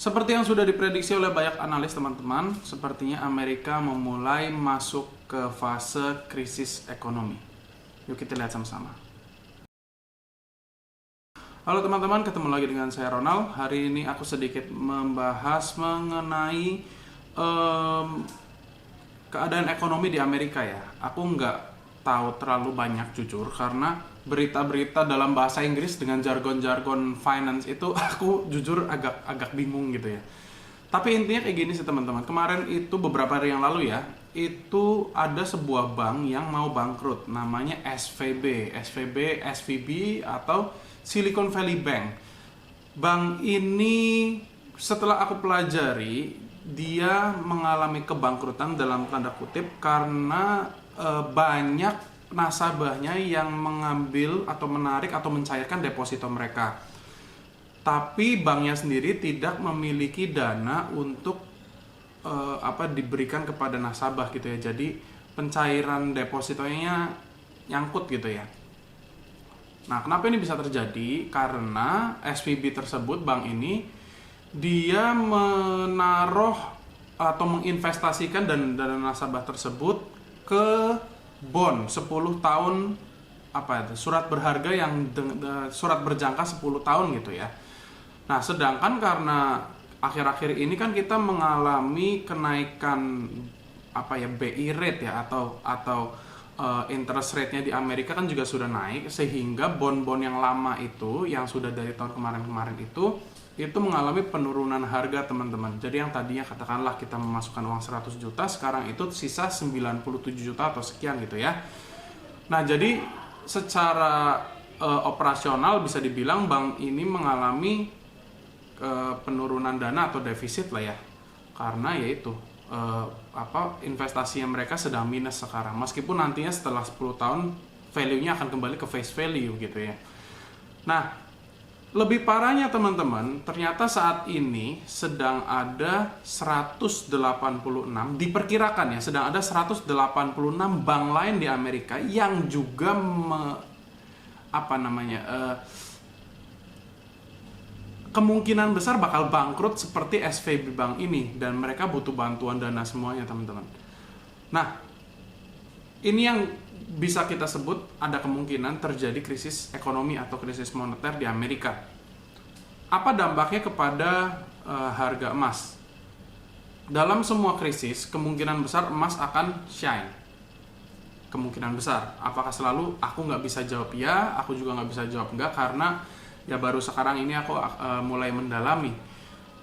Seperti yang sudah diprediksi oleh banyak analis teman-teman, sepertinya Amerika memulai masuk ke fase krisis ekonomi. Yuk kita lihat sama-sama. Halo teman-teman, ketemu lagi dengan saya Ronald. Hari ini aku sedikit membahas mengenai keadaan ekonomi di Amerika ya. Aku nggak tahu terlalu banyak jujur, karena berita-berita dalam bahasa Inggris dengan jargon-jargon finance itu aku jujur agak bingung gitu ya. Tapi intinya kayak gini sih teman-teman. Kemarin itu beberapa hari yang lalu ya, itu ada sebuah bank yang mau bangkrut, namanya SVB atau Silicon Valley Bank. Bank ini setelah aku pelajari, dia mengalami kebangkrutan dalam tanda kutip karena banyak nasabahnya yang mengambil atau menarik atau mencairkan deposito mereka. Tapi banknya sendiri tidak memiliki dana untuk diberikan kepada nasabah gitu ya. Jadi pencairan depositonya nyangkut gitu ya. Nah, kenapa ini bisa terjadi? Karena SVB tersebut, bank ini, dia menaruh atau menginvestasikan dana nasabah tersebut ke bond 10 tahun surat berharga yang surat berjangka 10 tahun gitu ya. Nah, sedangkan karena akhir-akhir ini kan kita mengalami kenaikan BI rate ya atau interest rate-nya di Amerika kan juga sudah naik, sehingga bond-bond yang lama itu yang sudah dari tahun kemarin itu mengalami penurunan harga teman-teman. Jadi yang tadinya katakanlah kita memasukkan uang 100 juta, sekarang itu sisa 97 juta atau sekian gitu ya. Nah, jadi secara operasional bisa dibilang bank ini mengalami penurunan dana atau defisit lah ya. Karena yaitu investasinya mereka sedang minus sekarang. Meskipun nantinya setelah 10 tahun value-nya akan kembali ke face value gitu ya. Nah, lebih parahnya teman-teman, ternyata saat ini sedang ada 186, diperkirakan ya, sedang ada 186 bank lain di Amerika yang juga kemungkinan besar bakal bangkrut seperti SVB Bank ini, dan mereka butuh bantuan dana semuanya teman-teman. Nah, ini yang bisa kita sebut ada kemungkinan terjadi krisis ekonomi atau krisis moneter di Amerika. Apa dampaknya kepada harga emas? Dalam semua krisis, kemungkinan besar emas akan shine. Kemungkinan besar. Apakah selalu? Aku nggak bisa jawab ya, aku juga nggak bisa jawab enggak, karena ya baru sekarang ini aku mulai mendalami.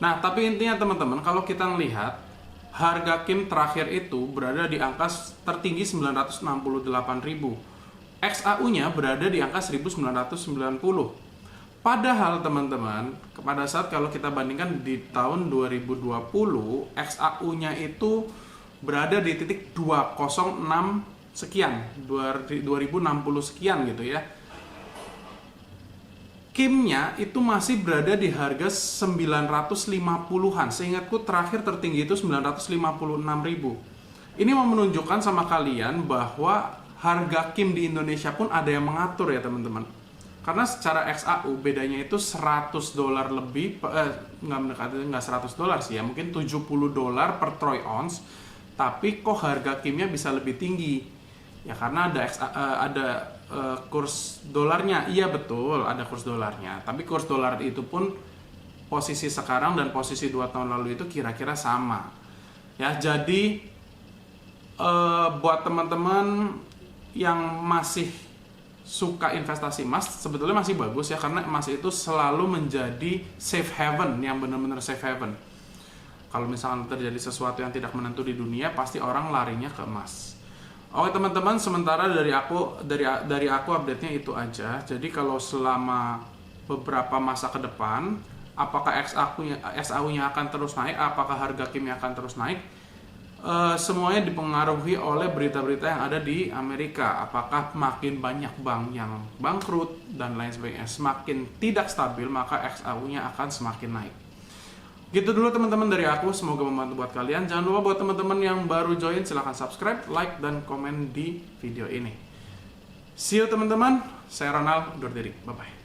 Nah, tapi intinya teman-teman, kalau kita melihat harga KIM terakhir itu berada di angka tertinggi 968.000. XAU-nya berada di angka 1990. Padahal teman-teman, pada saat kalau kita bandingkan di tahun 2020, XAU-nya itu berada di titik 206 sekian, 2060 sekian gitu ya. KIM-nya itu masih berada di harga 950-an. Seingatku terakhir tertinggi itu 956.000. Ini mau menunjukkan sama kalian bahwa harga KIM di Indonesia pun ada yang mengatur ya teman-teman. Karena secara XAU bedanya itu $100 lebih, nggak $100 sih ya, mungkin $70 per troy ounce. Tapi kok harga KIM-nya bisa lebih tinggi? Ya karena ada kurs dolarnya. Iya betul, ada kurs dolarnya. Tapi kurs dolar itu pun posisi sekarang dan posisi 2 tahun lalu itu kira-kira sama. Ya, jadi buat teman-teman yang masih suka investasi emas, sebetulnya masih bagus ya, karena emas itu selalu menjadi safe haven, yang benar-benar safe haven. Kalau misalnya terjadi sesuatu yang tidak menentu di dunia, pasti orang larinya ke emas. Oke teman-teman, sementara dari aku update-nya itu aja. Jadi kalau selama beberapa masa ke depan, apakah XAU-nya akan terus naik, apakah harga KIM-nya akan terus naik, semuanya dipengaruhi oleh berita-berita yang ada di Amerika. Apakah makin banyak bank yang bangkrut dan lain sebagainya, semakin tidak stabil, maka XAU-nya akan semakin naik. Gitu dulu teman-teman dari aku, semoga membantu buat kalian. Jangan lupa buat teman-teman yang baru join, silahkan subscribe, like, dan komen di video ini. See you teman-teman, saya Ronald, undur diri, bye-bye.